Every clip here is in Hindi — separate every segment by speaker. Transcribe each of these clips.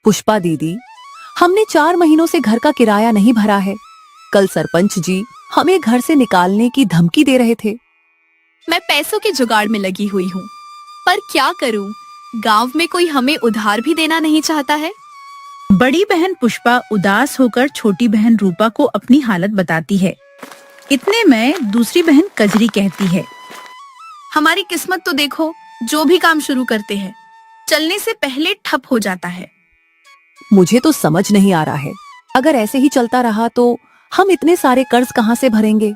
Speaker 1: पुष्पा दीदी, हमने 4 महीनों से घर का किराया नहीं भरा है। कल सरपंच जी हमें घर से निकालने की धमकी दे रहे थे।
Speaker 2: मैं पैसों के जुगाड़ में लगी हुई हूँ, पर क्या करूँ, गांव में कोई हमें उधार भी देना नहीं चाहता है।
Speaker 3: बड़ी बहन पुष्पा उदास होकर छोटी बहन रूपा को अपनी हालत बताती है। इतने में दूसरी बहन कजरी कहती है,
Speaker 2: हमारी किस्मत तो देखो, जो भी काम शुरू करते हैं चलने से पहले ठप हो जाता है।
Speaker 1: मुझे तो समझ नहीं आ रहा है, अगर ऐसे ही चलता रहा तो हम इतने सारे कर्ज कहाँ से भरेंगे।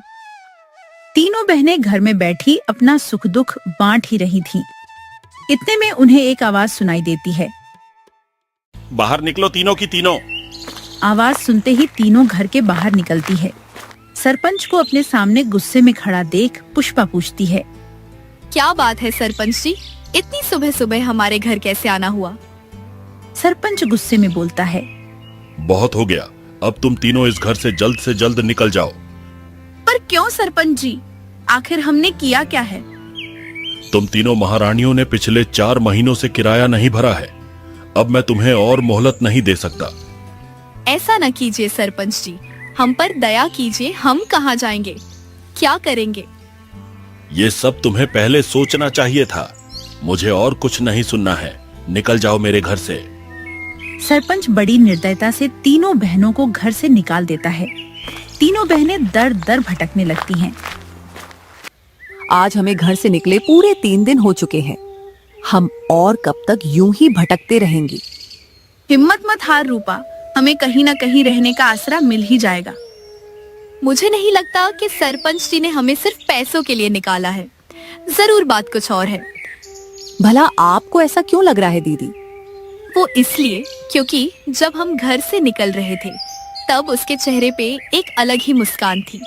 Speaker 3: तीनों बहनें घर में बैठी अपना सुख दुख बांट ही रही थीं। इतने में उन्हें एक आवाज सुनाई देती है।
Speaker 4: बाहर निकलो तीनों की तीनों।
Speaker 3: आवाज सुनते ही तीनों घर के बाहर निकलती है। सरपंच को अपने सामने गुस्से में खड़ा देख पुष्पा पूछती है,
Speaker 2: क्या बात है सरपंच जी, इतनी सुबह सुबह हमारे घर कैसे आना हुआ।
Speaker 3: सरपंच गुस्से में बोलता है,
Speaker 4: बहुत हो गया, अब तुम तीनों इस घर से जल्द निकल जाओ।
Speaker 2: पर क्यों सरपंच जी, आखिर हमने किया क्या है।
Speaker 4: तुम तीनों महारानियों ने पिछले 4 महीनों से किराया नहीं भरा है। अब मैं तुम्हें और मोहलत नहीं दे सकता।
Speaker 2: ऐसा न कीजिए सरपंच जी, हम पर दया कीजिए, हम कहाँ जाएंगे, क्या करेंगे।
Speaker 4: ये सब तुम्हें पहले सोचना चाहिए था। मुझे और कुछ नहीं सुनना है, निकल जाओ मेरे घर से।
Speaker 3: सरपंच बड़ी निर्दयता से तीनों बहनों को घर से निकाल देता है। तीनों बहनें दर दर भटकने लगती हैं।
Speaker 1: आज हमें घर से निकले पूरे 3 दिन हो चुके हैं। हम और कब तक यूं ही भटकते रहेंगे।
Speaker 2: हिम्मत मत हार रूपा, हमें कहीं न कहीं रहने का आसरा मिल ही जाएगा। मुझे नहीं लगता कि सरपंच जी ने हमें सिर्फ पैसों के लिए निकाला है, जरूर बात कुछ और है।
Speaker 1: भला आपको ऐसा क्यों लग रहा है दीदी।
Speaker 2: वो इसलिए क्योंकि जब हम घर से निकल रहे थे तब उसके चेहरे पे एक अलग ही मुस्कान थी।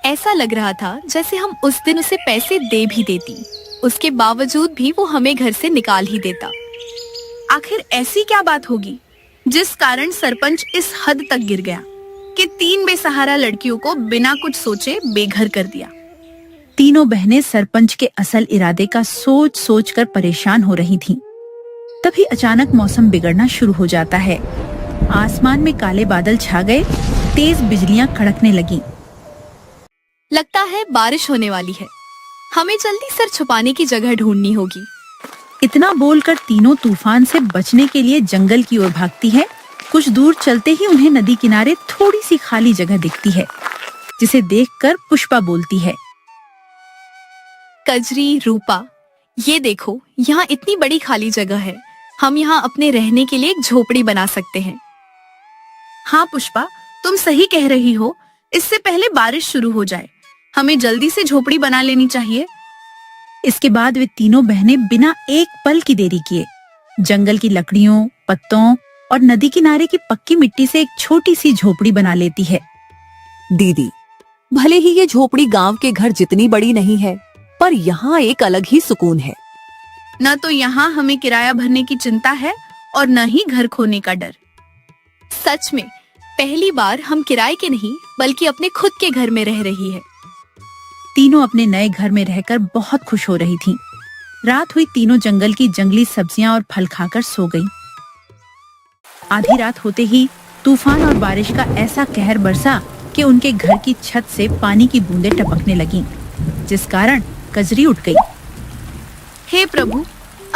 Speaker 2: ऐसा लग रहा था जैसे हम उस दिन उसे पैसे दे भी देती, उसके बावजूद भी वो हमें घर से निकाल ही देता। आखिर ऐसी क्या बात होगी जिस कारण सरपंच इस हद तक गिर गया कि 3 बेसहारा लड़कियों को बिना कुछ सोचे बेघर कर दिया।
Speaker 3: तीनों बहनें सरपंच के असल इरादे का सोच सोच कर परेशान हो रही थीं। तभी अचानक मौसम बिगड़ना शुरू हो जाता है। आसमान में काले बादल छा गए, तेज बिजलियां कड़कने लगीं।
Speaker 2: लगता है बारिश होने वाली है, हमें जल्दी सर छुपाने की जगह ढूंढनी होगी।
Speaker 3: इतना बोलकर तीनों तूफान से बचने के लिए जंगल की ओर भागती है। कुछ दूर चलते ही उन्हें नदी किनारे थोड़ी सी खाली जगह दिखती है, जिसे देखकर पुष्पा बोलती है,
Speaker 2: कजरी, रूपा, ये देखो, यहाँ इतनी बड़ी खाली जगह है, हम यहाँ अपने रहने के लिए एक झोपड़ी बना सकते हैं। हाँ पुष्पा, तुम सही कह रही हो, इससे पहले बारिश शुरू हो जाए हमें जल्दी से झोपड़ी बना लेनी चाहिए।
Speaker 3: इसके बाद वे तीनों बहनें बिना एक पल की देरी किए जंगल की लकड़ियों, पत्तों और नदी किनारे की पक्की मिट्टी से एक छोटी सी झोपड़ी बना लेती है।
Speaker 1: दीदी, भले ही ये झोपड़ी गांव के घर जितनी बड़ी नहीं है, पर यहाँ एक अलग ही सुकून है।
Speaker 2: न तो यहाँ हमें किराया भरने की चिंता है और न ही घर खोने का डर। सच में पहली बार हम किराए के नहीं बल्कि अपने खुद के घर में रह रही है।
Speaker 3: तीनों अपने नए घर में रहकर बहुत खुश हो रही थीं। रात हुई, तीनों जंगल की जंगली सब्जियां और फल खाकर सो गईं। आधी रात होते ही तूफान और बारिश का ऐसा कहर बरसा कि उनके घर की छत से पानी की बूंदें टपकने लगीं, जिस कारण कजरी उठ गई।
Speaker 2: हे प्रभु,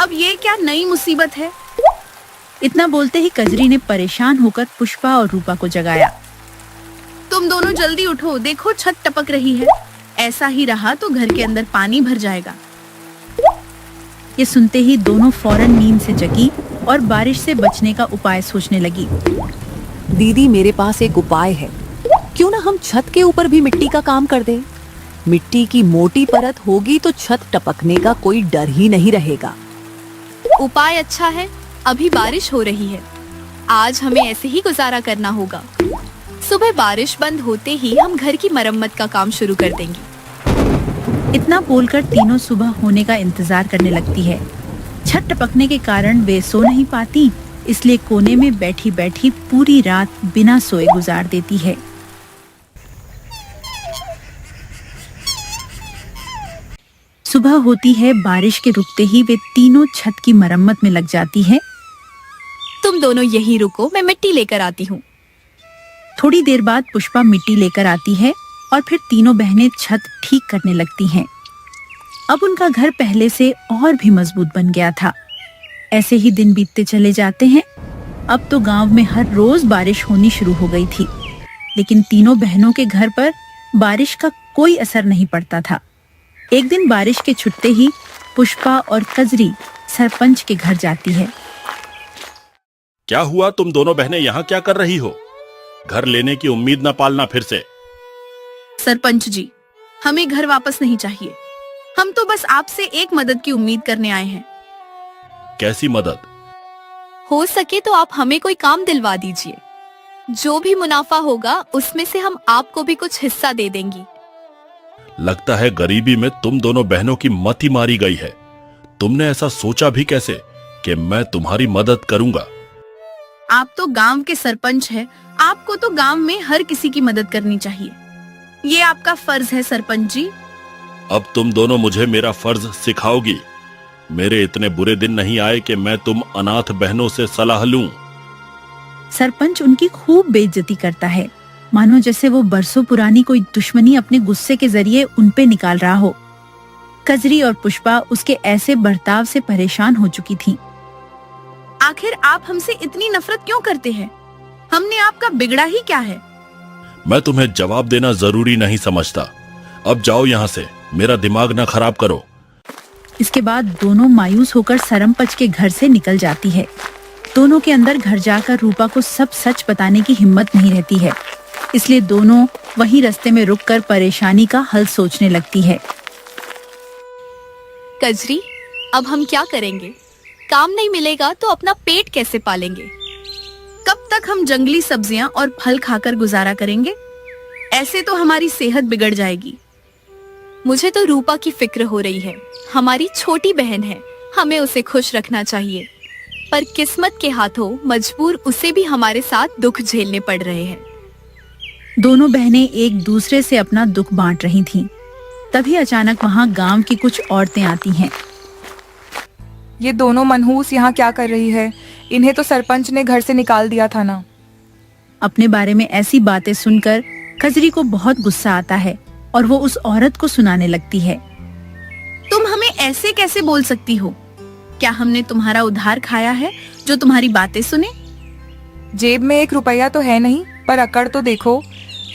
Speaker 2: अब ये क्या नई मुसीबत है।
Speaker 3: इतना बोलते ही कजरी ने परेशान होकर पुष्पा और रूपा को जगाया।
Speaker 2: तुम दोनों जल्दी उठो, देखो छत टपक रही है, ऐसा ही रहा तो घर के अंदर पानी भर जाएगा।
Speaker 3: ये सुनते ही दोनों फौरन नींद से जगी और बारिश से बचने का उपाय सोचने लगी।
Speaker 1: दीदी, मेरे पास एक उपाय है, क्यों ना हम छत के ऊपर भी मिट्टी का काम कर दें। मिट्टी की मोटी परत होगी तो छत टपकने का कोई डर ही नहीं रहेगा।
Speaker 2: उपाय अच्छा है, अभी बारिश हो रही है, आज हमें ऐसे ही गुजारा करना होगा। सुबह बारिश बंद होते ही हम घर की मरम्मत का काम शुरू कर देंगे।
Speaker 3: इतना बोलकर तीनों सुबह होने का इंतजार करने लगती है। छत टपकने के कारण वे सो नहीं पाती, इसलिए कोने में बैठी बैठी पूरी रात बिना सोए गुजार देती है। सुबह होती है, बारिश के रुकते ही वे तीनों छत की मरम्मत में लग जाती है।
Speaker 2: तुम दोनों यहीं रुको, मैं मिट्टी लेकर आती हूँ।
Speaker 3: थोड़ी देर बाद पुष्पा मिट्टी लेकर आती है और फिर तीनों बहनें छत ठीक करने लगती हैं। अब उनका घर पहले से और भी मजबूत बन गया था। ऐसे ही दिन बीतते चले जाते हैं। अब तो गांव में हर रोज बारिश होनी शुरू हो गई थी, लेकिन तीनों बहनों के घर पर बारिश का कोई असर नहीं पड़ता था। एक दिन बारिश के छुटते ही पुष्पा और कजरी सरपंच के घर जाती है।
Speaker 4: क्या हुआ, तुम दोनों बहनें यहाँ क्या कर रही हो? घर लेने की उम्मीद न पालना फिर से।
Speaker 2: सरपंच जी, हमें घर वापस नहीं चाहिए। हम तो बस आपसे एक मदद की उम्मीद करने आए हैं।
Speaker 4: कैसी मदद?
Speaker 2: हो सके तो आप हमें कोई काम दिलवा दीजिए। जो भी मुनाफा होगा उसमें से हम आपको भी कुछ हिस्सा दे देंगी।
Speaker 4: लगता है गरीबी में तुम दोनों बहनों की मति मारी गई है। तुमने ऐसा सोचा भी कैसे कि मैं तुम्हारी मदद करूंगा?
Speaker 2: आप तो गांव के सरपंच हैं, आपको तो गांव में हर किसी की मदद करनी चाहिए। ये आपका फर्ज है सरपंच जी।
Speaker 4: अब तुम दोनों मुझे मेरा फर्ज सिखाओगी। मेरे इतने बुरे दिन नहीं आए कि मैं तुम अनाथ बहनों से सलाह लूं।
Speaker 3: सरपंच उनकी खूब बेइज्जती करता है, मानो जैसे वो बरसों पुरानी कोई दुश्मनी अपने गुस्से के जरिए उनपे निकाल रहा हो। कजरी और पुष्पा उसके ऐसे बर्ताव से परेशान हो चुकी थीं।
Speaker 2: आखिर आप हमसे इतनी नफरत क्यों करते हैं? हमने आपका बिगड़ा ही क्या है?
Speaker 4: मैं तुम्हें जवाब देना जरूरी नहीं समझता। अब जाओ यहाँ से, मेरा दिमाग ना खराब करो।
Speaker 3: इसके बाद दोनों मायूस होकर सरपंच के घर से निकल जाती है। दोनों के अंदर घर जाकर रूपा को सब सच बताने की हिम्मत नहीं रहती है, इसलिए दोनों वहीं रास्ते में रुककर परेशानी का हल सोचने लगती है।
Speaker 2: कजरी, अब हम क्या करेंगे? काम नहीं मिलेगा तो अपना पेट कैसे पालेंगे? कब तक हम जंगली सब्जियां और फल खाकर गुजारा करेंगे? ऐसे तो हमारी सेहत बिगड़ जाएगी। मुझे तो रूपा की फिक्र हो रही है। हमारी छोटी बहन है, हमें उसे खुश रखना चाहिए, पर किस्मत के हाथों मजबूर उसे भी हमारे साथ दुख झेलने पड़ रहे हैं।
Speaker 3: दोनों बहनें एक दूसरे से अपना दुख बांट रही थीं। तभी अचानक वहां गांव की कुछ औरतें आती हैं।
Speaker 5: ये दोनों मनहूस यहाँ क्या कर रही है? इन्हें तो सरपंच ने घर से निकाल दिया था ना।
Speaker 3: अपने बारे में ऐसी बातें सुनकर कजरी को बहुत गुस्सा आता है और वो उस औरत को सुनाने लगती है।
Speaker 2: तुम हमें ऐसे कैसे बोल सकती हो? क्या हमने तुम्हारा उधार खाया है जो तुम्हारी बातें सुने?
Speaker 5: जेब में 1 रुपया तो है नहीं, पर अकड़ तो देखो।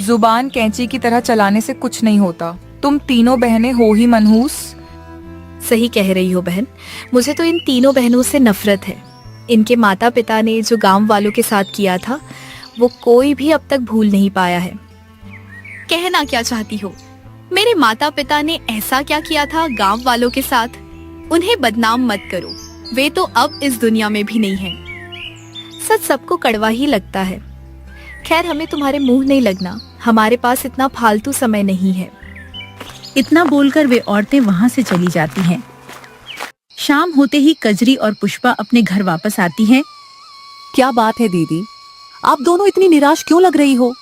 Speaker 5: जुबान कैंची की तरह चलाने से कुछ नहीं होता। तुम तीनों बहनें हो ही मनहूस।
Speaker 2: सही कह रही हो बहन, मुझे तो इन तीनों बहनों से नफरत है। इनके माता पिता ने जो गांव वालों के साथ किया था वो कोई भी अब तक भूल नहीं पाया है। कहना क्या चाहती हो? मेरे माता पिता ने ऐसा क्या किया था गांव वालों के साथ? उन्हें बदनाम मत करो, वे तो अब इस दुनिया में भी नहीं हैं। सच सबको कड़वा ही लगता है। खैर, हमें तुम्हारे मुंह नहीं लगना, हमारे पास इतना फालतू समय नहीं है।
Speaker 3: इतना बोलकर वे औरतें वहां से चली जाती हैं। शाम होते ही कजरी और पुष्पा अपने घर वापस आती हैं।
Speaker 1: क्या बात है दीदी, आप दोनों इतनी निराश क्यों लग रही हो?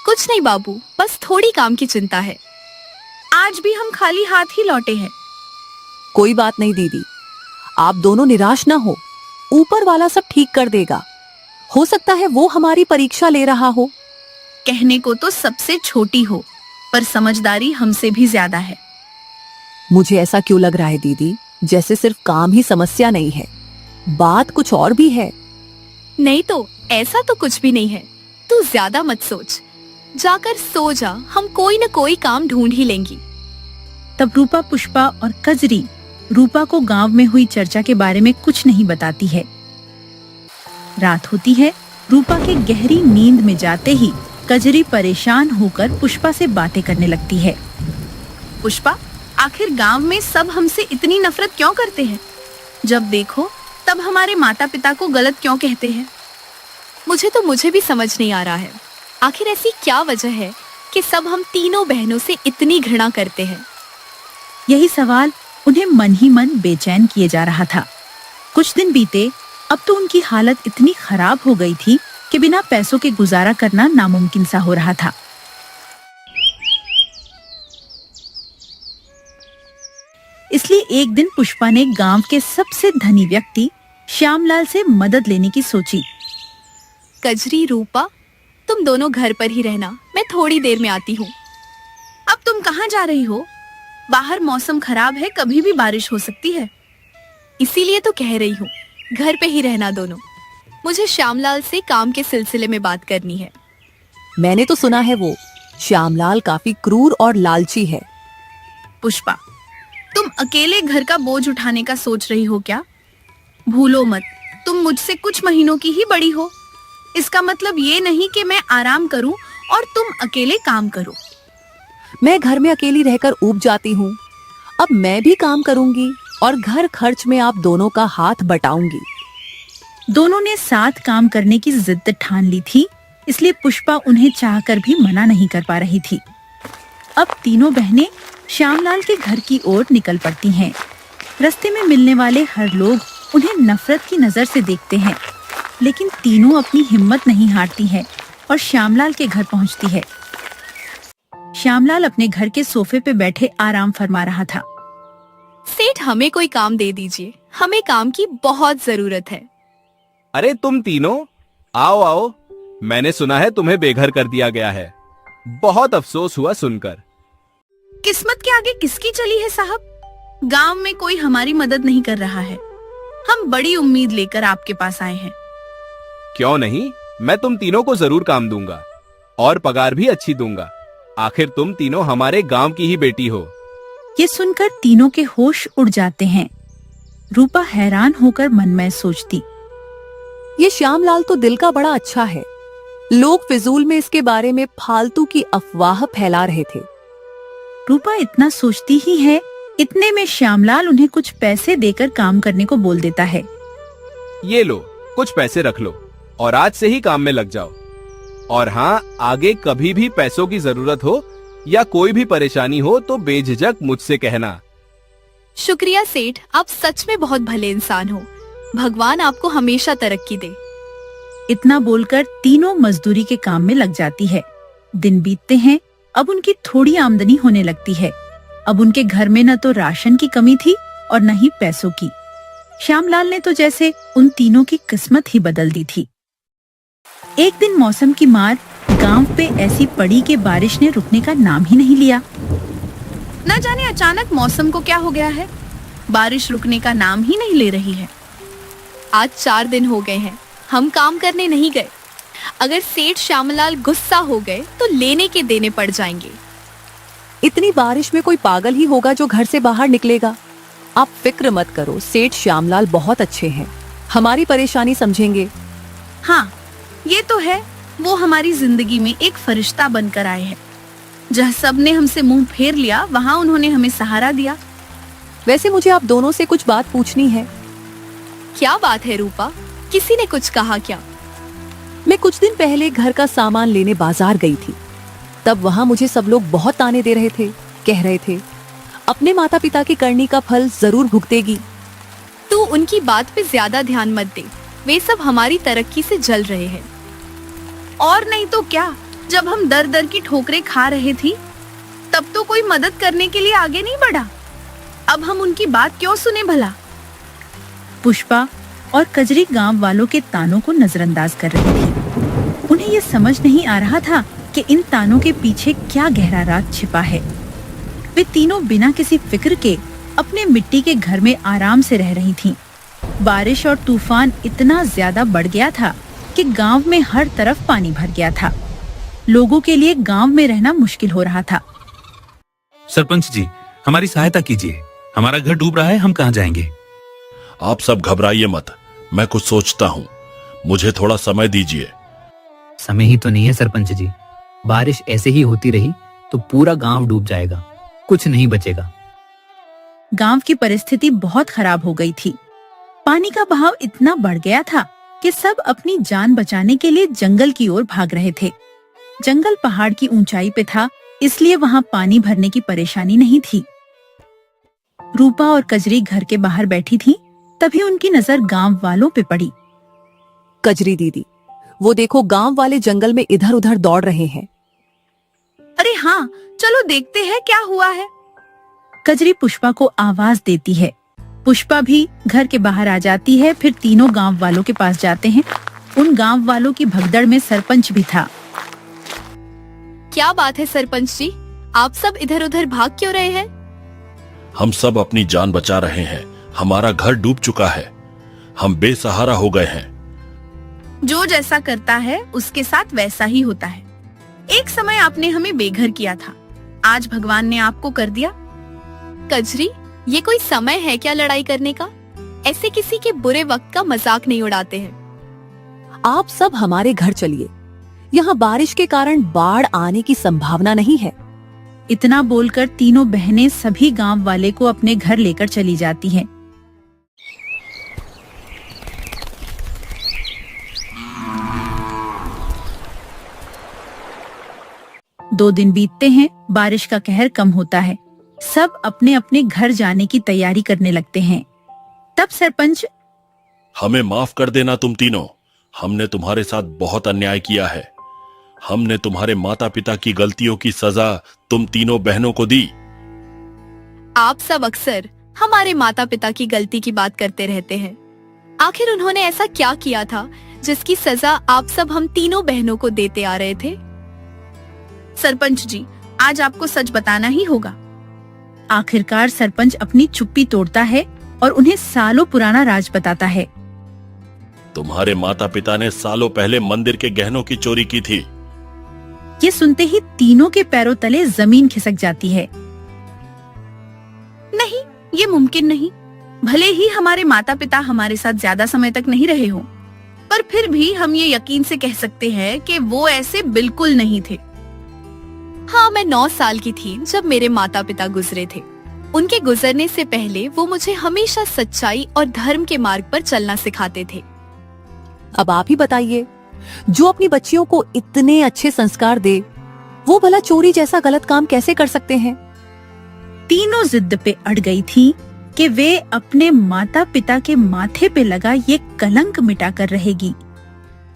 Speaker 2: कुछ नहीं बाबू, बस थोड़ी काम की चिंता है। आज भी हम खाली हाथ ही लौटे हैं।
Speaker 1: कोई बात नहीं दीदी, आप दोनों निराश ना हो, ऊपर वाला सब ठीक कर देगा। हो सकता है वो हमारी परीक्षा ले रहा हो।
Speaker 2: कहने को तो सबसे छोटी हो, पर समझदारी हमसे भी ज्यादा है।
Speaker 1: मुझे ऐसा क्यों लग रहा है दीदी, जैसे सिर्फ काम ही समस्या नहीं है, बात कुछ और भी है।
Speaker 2: नहीं तो ऐसा तो कुछ भी नहीं है। तू ज्यादा मत सोच, जाकर सो जा, हम कोई न कोई काम ढूंढ ही लेंगी।
Speaker 3: तब रूपा, पुष्पा और कजरी रूपा को गांव में हुई चर्चा के बारे में कुछ नहीं बताती है। रात होती है। रूपा के गहरी नींद में जाते ही कजरी परेशान होकर पुष्पा से बातें करने लगती है।
Speaker 2: पुष्पा, आखिर गांव में सब हमसे इतनी नफरत क्यों करते हैं? जब देखो तब हमारे माता पिता को गलत क्यों कहते हैं? मुझे भी समझ नहीं आ रहा है। आखिर ऐसी क्या वजह है कि सब हम तीनों बहनों से इतनी घृणा करते हैं?
Speaker 3: यही सवाल उन्हें मन ही मन बेचैन किए जा रहा था। कुछ दिन बीते, अब तो उनकी हालत इतनी खराब हो गई थी कि बिना पैसों के गुजारा करना नामुमकिन सा हो रहा था। इसलिए एक दिन पुष्पा ने गांव के सबसे धनी व्यक्ति श्यामलाल से मदद लेने की सोची।
Speaker 2: कजरी, रूपा, तुम दोनों घर पर ही रहना, मैं थोड़ी देर में आती हूँ।
Speaker 3: अब तुम कहाँ जा रही हो? बाहर मौसम खराब है, कभी भी बारिश हो सकती है।
Speaker 2: इसीलिए तो कह रही हूँ, घर पे ही रहना दोनों। मुझे श्यामलाल से काम के सिलसिले में बात करनी है।
Speaker 1: मैंने तो सुना है वो श्यामलाल काफी क्रूर और लालची है।
Speaker 3: पुष्पा, तुम अकेले घर का बोझ उठाने का सोच रही हो क्या? भूलो मत, तुम मुझसे कुछ महीनों की ही बड़ी हो। इसका मतलब ये नहीं कि मैं आराम करूं और तुम अकेले काम करो।
Speaker 1: मैं घर में अकेली रहकर ऊब जाती हूँ। अब मैं भी काम करूंगी और घर खर्च में आप दोनों का हाथ बटाऊंगी।
Speaker 3: दोनों ने साथ काम करने की जिद ठान ली थी, इसलिए पुष्पा उन्हें चाहकर भी मना नहीं कर पा रही थी। अब तीनों बहनें श्यामलाल के घर की ओर निकल पड़ती हैं। रास्ते में मिलने वाले हर लोग उन्हें नफरत की नजर से देखते हैं, लेकिन तीनों अपनी हिम्मत नहीं हारती हैं और श्यामलाल के घर पहुंचती है। श्यामलाल अपने घर के सोफे पे बैठे आराम फरमा रहा था।
Speaker 2: सेठ, हमें कोई काम दे दीजिए, हमें काम की बहुत जरूरत है।
Speaker 6: अरे तुम तीनों आओ आओ, मैंने सुना है तुम्हें बेघर कर दिया गया है। बहुत अफसोस हुआ सुनकर।
Speaker 3: किस्मत के आगे किसकी चली है साहब? गांव में कोई हमारी मदद नहीं कर रहा है। हम बड़ी उम्मीद लेकर आपके पास आए हैं।
Speaker 6: क्यों नहीं, मैं तुम तीनों को जरूर काम दूंगा और पगार भी अच्छी दूंगा। आखिर तुम तीनों हमारे गांव की ही बेटी हो।
Speaker 3: ये सुनकर तीनों के होश उड़ जाते हैं। रूपा हैरान होकर मन में सोचती,
Speaker 1: ये श्यामलाल तो दिल का बड़ा अच्छा है। लोग फिजूल में इसके बारे में फालतू की अफवाह फैला रहे थे।
Speaker 3: रूपा इतना सोचती ही है, इतने में श्यामलाल उन्हें कुछ पैसे देकर काम करने को बोल देता है।
Speaker 6: ये लो, कुछ पैसे रख लो और आज से ही काम में लग जाओ। और हाँ, आगे कभी भी पैसों की जरूरत हो या कोई भी परेशानी हो तो बेझिझक मुझसे कहना।
Speaker 2: शुक्रिया सेठ, आप सच में बहुत भले इंसान हो। भगवान आपको हमेशा तरक्की दे।
Speaker 3: इतना बोलकर तीनों मजदूरी के काम में लग जाती है। दिन बीतते हैं, अब उनकी थोड़ी आमदनी होने लगती है। अब उनके घर में न तो राशन की कमी थी और न ही पैसों की। श्यामलाल ने तो जैसे उन तीनों की किस्मत ही बदल दी थी। एक दिन मौसम की मार गांव पे ऐसी पड़ी कि बारिश ने रुकने का नाम ही नहीं लिया। न जाने अचानक मौसम को क्या हो गया है, बारिश रुकने का नाम ही नहीं ले रही है।
Speaker 2: आज 4 दिन हो गए हैं, हम काम करने नहीं गए। अगर सेठ श्यामलाल गुस्सा हो गए तो लेने के देने पड़ जाएंगे।
Speaker 1: इतनी बारिश में कोई पागल ही होगा जो घर से बाहर निकलेगा। आप फिक्र मत करो, सेठ श्यामलाल बहुत अच्छे हैं, हमारी परेशानी समझेंगे।
Speaker 3: हाँ, ये तो है, वो हमारी जिंदगी में एक फरिश्ता बनकर आए हैं। जहाँ सबने हमसे मुंह फेर लिया, वहाँ उन्होंने हमें सहारा दिया।
Speaker 1: वैसे मुझे आप दोनों से कुछ बात पूछनी है।
Speaker 2: क्या बात है रूपा? किसी ने कुछ कहा क्या?
Speaker 1: मैं कुछ दिन पहले घर का सामान लेने बाजार गई थी। तब वहाँ मुझे सब लोग बहुत ताने दे रहे थे, कह रहे थे अपने माता पिता की करनी का फल जरूर भुगतेगी।
Speaker 2: तू उनकी बात पे ज्यादा ध्यान मत दे, वे सब हमारी तरक्की से जल रहे हैं।
Speaker 3: और नहीं तो क्या, जब हम दर दर की ठोकरें खा रहे थी तब तो कोई मदद करने के लिए आगे नहीं बढ़ा। अब हम उनकी बात क्यों सुने भला? पुष्पा और कजरी गांव वालों के तानों को नजरअंदाज कर रही थी। उन्हें ये समझ नहीं आ रहा था कि इन तानों के पीछे क्या गहरा राज छिपा है। वे तीनों बिना किसी फिक्र के अपने मिट्टी के घर में आराम से रह रही थीं। बारिश और तूफान इतना ज्यादा बढ़ गया था कि गांव में हर तरफ पानी भर गया था। लोगों के लिए गांव में रहना मुश्किल हो रहा था।
Speaker 7: सरपंच जी, हमारी सहायता कीजिए, हमारा घर डूब रहा है, हम कहाँ जाएंगे?
Speaker 4: आप सब घबराइए मत, मैं कुछ सोचता हूँ, मुझे थोड़ा समय दीजिए।
Speaker 8: समय ही तो नहीं है सरपंच जी, बारिश ऐसे ही होती रही तो पूरा गांव डूब जाएगा, कुछ नहीं बचेगा।
Speaker 3: गांव की परिस्थिति बहुत खराब हो गई थी। पानी का बहाव इतना बढ़ गया था कि सब अपनी जान बचाने के लिए जंगल की ओर भाग रहे थे। जंगल पहाड़ की ऊंचाई पे था, इसलिए वहाँ पानी भरने की परेशानी नहीं थी। रूपा और कजरी घर के बाहर बैठी थी, तभी उनकी नजर गांव वालों पे पड़ी।
Speaker 1: कजरी दीदी, वो देखो गांव वाले जंगल में इधर उधर दौड़ रहे हैं।
Speaker 3: अरे हाँ, चलो देखते हैं क्या हुआ है। कजरी पुष्पा को आवाज देती है। पुष्पा भी घर के बाहर आ जाती है। फिर तीनों गांव वालों के पास जाते हैं। उन गांव वालों की भगदड़ में सरपंच भी था।
Speaker 2: क्या बात है सरपंच जी, आप सब इधर उधर भाग क्यों रहे हैं?
Speaker 4: हम सब अपनी जान बचा रहे हैं। हमारा घर डूब चुका है। हम बेसहारा हो गए हैं।
Speaker 3: जो जैसा करता है उसके साथ वैसा ही होता है। एक समय आपने हमें बेघर किया था, आज भगवान ने आपको कर दिया।
Speaker 2: कजरी, ये कोई समय है क्या लड़ाई करने का? ऐसे किसी के बुरे वक्त का मजाक नहीं उड़ाते हैं।
Speaker 1: आप सब हमारे घर चलिए। यहाँ बारिश के कारण बाढ़ आने की संभावना नहीं है।
Speaker 3: इतना बोलकर तीनों बहनें सभी गांव वाले को अपने घर लेकर चली जाती हैं। दो दिन बीतते हैं, बारिश का कहर कम होता है। सब अपने अपने घर जाने की तैयारी करने लगते हैं। तब सरपंच,
Speaker 4: हमें माफ कर देना तुम तीनों। हमने तुम्हारे साथ बहुत अन्याय किया है। हमने तुम्हारे माता पिता की गलतियों की सजा तुम तीनों बहनों को दी।
Speaker 2: आप सब अक्सर हमारे माता पिता की गलती की बात करते रहते हैं। आखिर उन्होंने ऐसा क्या किया था जिसकी सजा आप सब हम तीनों बहनों को देते आ रहे थे?
Speaker 3: सरपंच जी, आज आपको सच बताना ही होगा। आखिरकार सरपंच अपनी चुप्पी तोड़ता है और उन्हें सालों पुराना राज बताता है।
Speaker 4: तुम्हारे माता पिता ने सालों पहले मंदिर के गहनों की चोरी की थी।
Speaker 3: ये सुनते ही तीनों के पैरों तले जमीन खिसक जाती है। नहीं, ये मुमकिन नहीं। भले ही हमारे माता पिता हमारे साथ ज्यादा समय तक नहीं रहे हो, पर फिर भी हम ये यकीन से कह सकते हैं कि वो ऐसे बिल्कुल नहीं थे।
Speaker 2: हाँ, मैं 9 साल की थी जब मेरे माता पिता गुजरे थे। उनके गुजरने से पहले वो मुझे हमेशा सच्चाई और धर्म के मार्ग पर चलना सिखाते थे।
Speaker 1: अब आप ही बताइए, जो अपनी बच्चियों को इतने अच्छे संस्कार दे, वो भला चोरी जैसा गलत काम कैसे कर सकते हैं?
Speaker 3: तीनों जिद पे अड़ गई थी कि वे अपने माता पिता के माथे पे लगा ये कलंक मिटा कर रहेगी।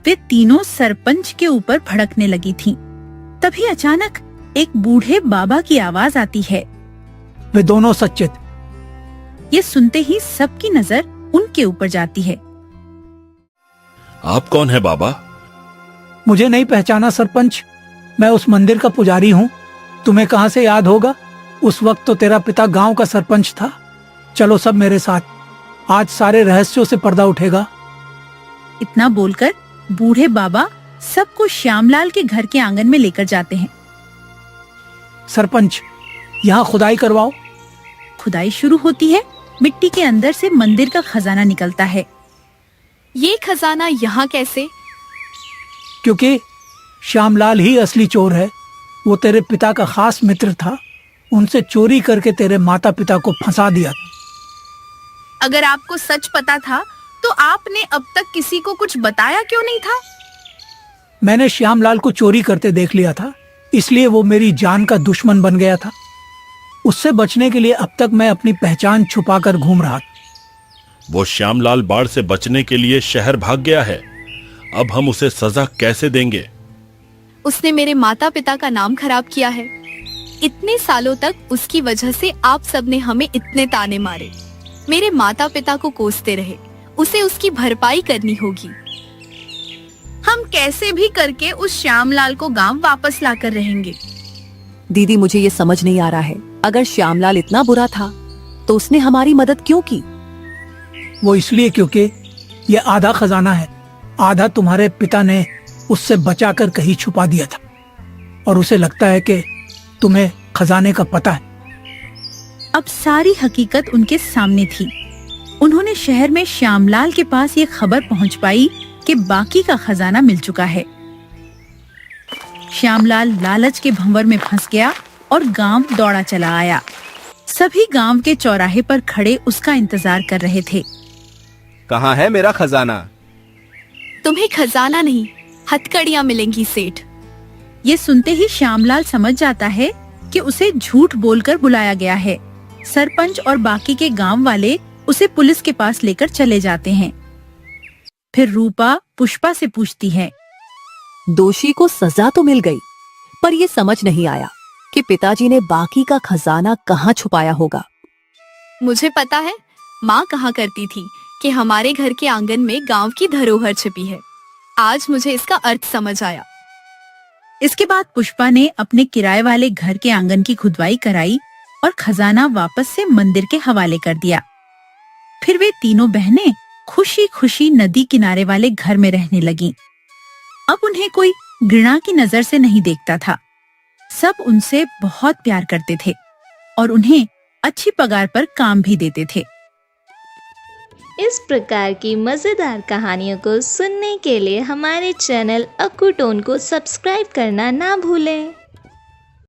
Speaker 3: वे तीनों सरपंच के ऊपर भड़कने लगी थीं। तभी अचानक एक बूढ़े बाबा की आवाज आती है।
Speaker 9: वे दोनों सच्चे थे।
Speaker 3: ये सुनते ही सबकी नजर उनके ऊपर जाती है।
Speaker 4: आप कौन है बाबा?
Speaker 9: मुझे नहीं पहचाना सरपंच? मैं उस मंदिर का पुजारी हूँ। तुम्हें कहाँ से याद होगा? उस वक्त तो तेरा पिता गांव का सरपंच था। चलो सब मेरे साथ, आज सारे रहस्यों से पर्दा उठेगा।
Speaker 3: इतना बोलकर बूढ़े बाबा सबको श्यामलाल के घर के आंगन में लेकर जाते हैं।
Speaker 9: सरपंच, यहाँ खुदाई करवाओ।
Speaker 3: खुदाई शुरू होती है। मिट्टी के अंदर से मंदिर का खजाना निकलता है।
Speaker 2: ये खजाना यहाँ कैसे?
Speaker 9: क्योंकि श्यामलाल ही असली चोर है। वो तेरे पिता का खास मित्र था। उनसे चोरी करके तेरे माता पिता को फंसा दिया।
Speaker 3: अगर आपको सच पता था तो आपने अब तक किसी को कुछ बताया क्यों नहीं था?
Speaker 9: मैंने श्यामलाल को चोरी करते देख लिया था, इसलिए वो मेरी जान का दुश्मन बन गया था। उससे बचने के लिए अब तक मैं अपनी पहचान छुपाकर घूम रहा था।
Speaker 4: वो श्यामलाल बाढ़ से बचने के लिए शहर भाग गया है। अब हम उसे सजा कैसे देंगे?
Speaker 2: उसने मेरे माता पिता का नाम खराब किया है। इतने सालों तक उसकी वजह से आप सब ने हमें इतने ताने मारे, मेरे माता पिता को कोसते रहे। उसे उसकी भरपाई करनी होगी।
Speaker 3: हम कैसे भी करके उस श्यामलाल को गांव वापस लाकर रहेंगे।
Speaker 1: दीदी, मुझे ये समझ नहीं आ रहा है, अगर श्यामलाल इतना बुरा था तो उसने हमारी मदद क्यों की?
Speaker 9: वो इसलिए क्योंकि ये आधा खजाना है, आधा तुम्हारे पिता ने उससे बचाकर कहीं छुपा दिया था और उसे लगता है कि तुम्हें खजाने का पता है।
Speaker 3: अब सारी हकीकत उनके सामने थी। उन्होंने शहर में श्यामलाल के पास ये खबर पहुंच पाई कि बाकी का खजाना मिल चुका है। श्यामलाल लालच के भंवर में फंस गया और गांव दौड़ा चला आया। सभी गांव के चौराहे पर खड़े उसका इंतजार कर रहे थे।
Speaker 6: कहाँ है मेरा खजाना?
Speaker 2: तुम्हें खजाना नहीं, हथकड़ियां मिलेंगी सेठ।
Speaker 3: ये सुनते ही श्यामलाल समझ जाता है कि उसे झूठ बोलकर बुलाया गया है। सरपंच और बाकी के गांव वाले उसे पुलिस के पास लेकर चले जाते हैं। फिर रूपा पुष्पा से पूछती है,
Speaker 1: दोषी को सजा तो मिल गई, पर ये समझ नहीं आया कि पिताजी ने बाकी का खजाना कहाँ छुपाया होगा।
Speaker 2: मुझे पता है, माँ कहा करती थी कि हमारे घर के आंगन में गांव की धरोहर छिपी है। आज मुझे इसका अर्थ समझ आया।
Speaker 3: इसके बाद पुष्पा ने अपने किराए वाले घर के आंगन की खुदवाई कराई और खजाना वापस से मंदिर के हवाले कर दिया। फिर वे तीनों बहनें खुशी खुशी नदी किनारे वाले घर में रहने लगीं। अब उन्हें कोई घृणा की नजर से नहीं देखता था। सब उनसे बहुत प्यार करते थे और उन्हें अच्छी पगार पर काम भी देते थे।
Speaker 10: इस प्रकार की मजेदार कहानियों को सुनने के लिए हमारे चैनल अक्कू टोन को सब्सक्राइब करना ना भूलें।